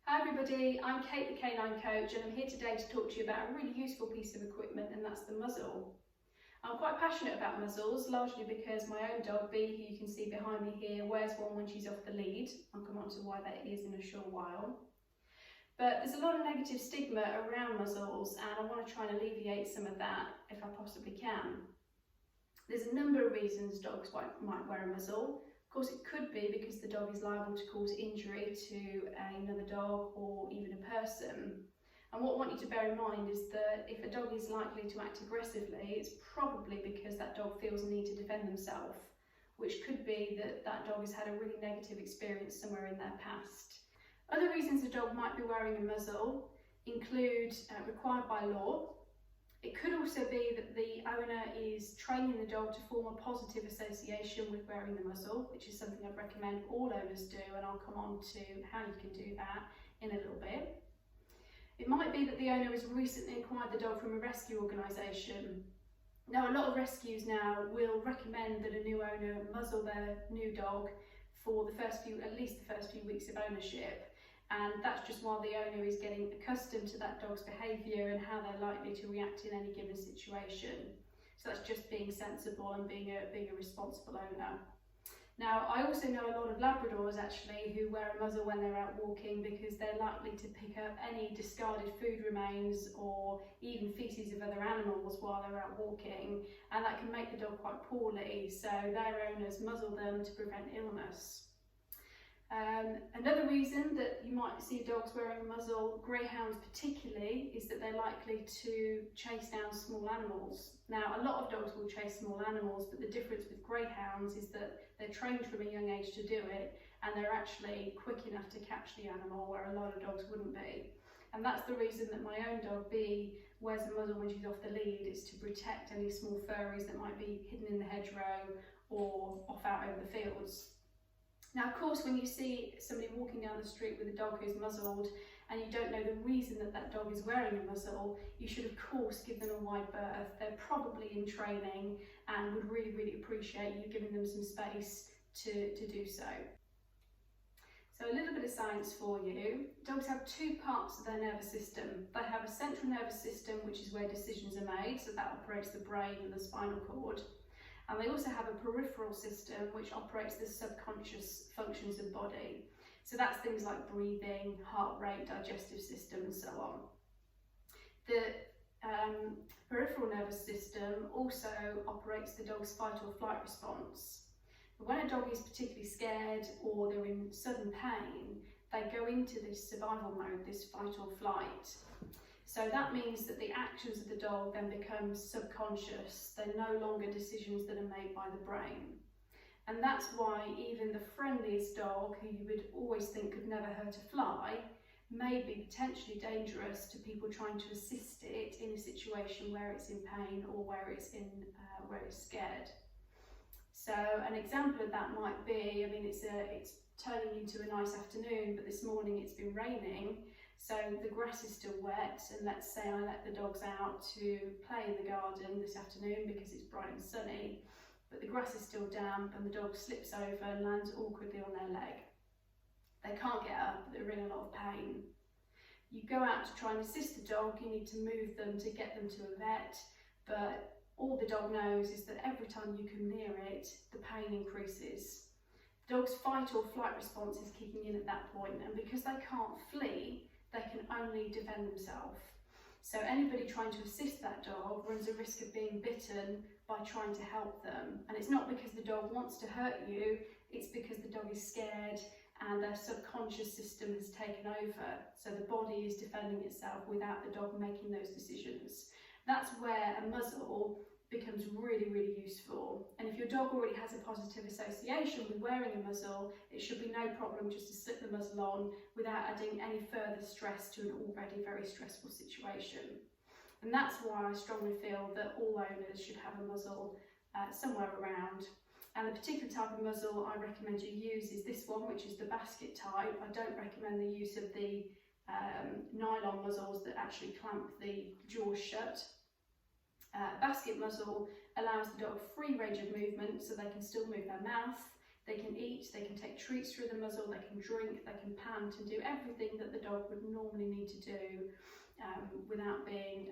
Hi everybody, I'm Kate the Canine Coach and I'm here today to talk to you about a really useful piece of equipment, and that's the muzzle. I'm quite passionate about muzzles, largely because my own dog Bee, who you can see behind me here, wears one when she's off the lead. I'll come on to why that is in a short while. But there's a lot of negative stigma around muzzles and I want to try and alleviate some of that if I possibly can. There's a number of reasons dogs might wear a muzzle. Of course, it could be because the dog is liable to cause injury to another dog or even a person. And what I want you to bear in mind is that if a dog is likely to act aggressively, it's probably because that dog feels a need to defend themselves, which could be that that dog has had a really negative experience somewhere in their past. Other reasons a dog might be wearing a muzzle include required by law. It could also be that the owner is training the dog to form a positive association with wearing the muzzle, which is something I'd recommend all owners do, and I'll come on to how you can do that in a little bit. It might be that the owner has recently acquired the dog from a rescue organisation. Now, a lot of rescues now will recommend that a new owner muzzle their new dog for at least the first few weeks of ownership. And that's just while the owner is getting accustomed to that dog's behaviour and how they're likely to react in any given situation. So that's just being sensible and being a responsible owner. Now, I also know a lot of Labradors actually who wear a muzzle when they're out walking because they're likely to pick up any discarded food remains or even feces of other animals while they're out walking, and that can make the dog quite poorly, so their owners muzzle them to prevent illness. Another reason that you might see dogs wearing a muzzle, greyhounds particularly, is that they're likely to chase down small animals. Now, a lot of dogs will chase small animals, but the difference with greyhounds is that they're trained from a young age to do it, and they're actually quick enough to catch the animal where a lot of dogs wouldn't be. And that's the reason that my own dog Bee wears a muzzle when she's off the lead, is to protect any small furries that might be hidden in the hedgerow or off out over the fields. Now, of course, when you see somebody walking down the street with a dog who's muzzled and you don't know the reason that that dog is wearing a muzzle, you should of course give them a wide berth. They're probably in training and would really, really appreciate you giving them some space to do so. So a little bit of science for you. Dogs have two parts of their nervous system. They have a central nervous system, which is where decisions are made, so that operates the brain and the spinal cord. And they also have a peripheral system which operates the subconscious functions of the body. So that's things like breathing, heart rate, digestive system and so on. The peripheral nervous system also operates the dog's fight or flight response. But when a dog is particularly scared or they're in sudden pain, they go into this survival mode, this fight or flight. So that means that the actions of the dog then become subconscious. They're no longer decisions that are made by the brain. And that's why even the friendliest dog, who you would always think could never hurt a fly, may be potentially dangerous to people trying to assist it in a situation where it's in pain or where it's scared. So an example of that might be, it's turning into a nice afternoon, but this morning it's been raining. So the grass is still wet, and let's say I let the dogs out to play in the garden this afternoon because it's bright and sunny, but the grass is still damp and the dog slips over and lands awkwardly on their leg. They can't get up, they're in a lot of pain. You go out to try and assist the dog, you need to move them to get them to a vet, but all the dog knows is that every time you come near it, the pain increases. The dog's fight or flight response is kicking in at that point, and because they can't flee, they can only defend themselves. So anybody trying to assist that dog runs a risk of being bitten by trying to help them. And it's not because the dog wants to hurt you, it's because the dog is scared and their subconscious system has taken over. So the body is defending itself without the dog making those decisions. That's where a muzzle becomes really, really useful. And if your dog already has a positive association with wearing a muzzle, it should be no problem just to slip the muzzle on without adding any further stress to an already very stressful situation. And that's why I strongly feel that all owners should have a muzzle somewhere around. And the particular type of muzzle I recommend you use is this one, which is the basket type. I don't recommend the use of the nylon muzzles that actually clamp the jaws shut. Basket muzzle allows the dog free range of movement, so they can still move their mouth, They can eat, they can take treats through the muzzle, they can drink, they can pant and do everything that the dog would normally need to do without being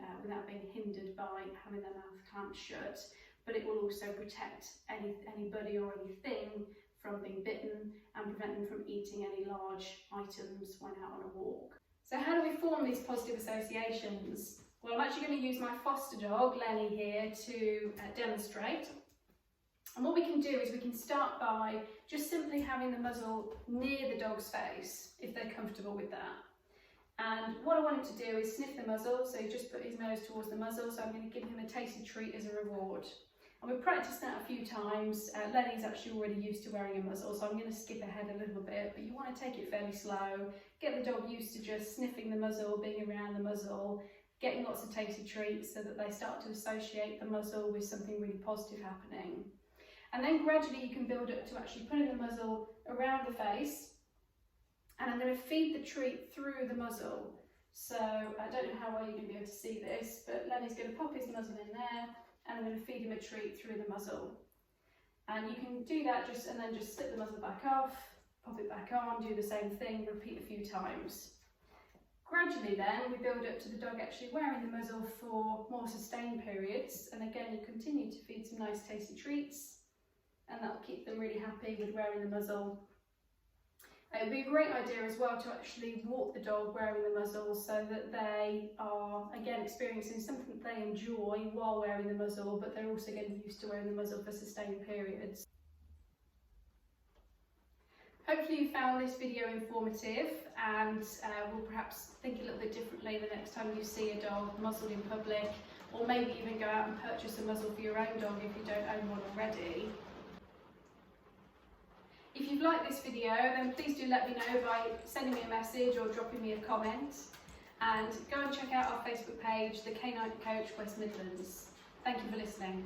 hindered by having their mouth clamped shut. But it will also protect anybody or anything from being bitten and prevent them from eating any large items when out on a walk. So how do we form these positive associations? Well, I'm actually going to use my foster dog, Lenny, here to demonstrate. And what we can do is we can start by just simply having the muzzle near the dog's face, if they're comfortable with that. And what I want him to do is sniff the muzzle, so he just put his nose towards the muzzle, so I'm going to give him a tasty treat as a reward. And we've practiced that a few times. Lenny's actually already used to wearing a muzzle, so I'm going to skip ahead a little bit, but you want to take it fairly slow, get the dog used to just sniffing the muzzle, being around the muzzle, getting lots of tasty treats so that they start to associate the muzzle with something really positive happening. And then gradually you can build up to actually putting the muzzle around the face, and I'm going to feed the treat through the muzzle. So I don't know how well you're going to be able to see this, but Lenny's going to pop his muzzle in there, and I'm going to feed him a treat through the muzzle. And you can do that and then just slip the muzzle back off, pop it back on, do the same thing, repeat a few times. Gradually then, we build up to the dog actually wearing the muzzle for more sustained periods, and again you continue to feed some nice tasty treats, and that'll keep them really happy with wearing the muzzle. It would be a great idea as well to actually walk the dog wearing the muzzle so that they are again experiencing something that they enjoy while wearing the muzzle, but they're also getting used to wearing the muzzle for sustained periods. Hopefully you found this video informative and will perhaps think a little bit differently the next time you see a dog muzzled in public, or maybe even go out and purchase a muzzle for your own dog if you don't own one already. If you've liked this video, then please do let me know by sending me a message or dropping me a comment, and go and check out our Facebook page, The Canine Coach West Midlands. Thank you for listening.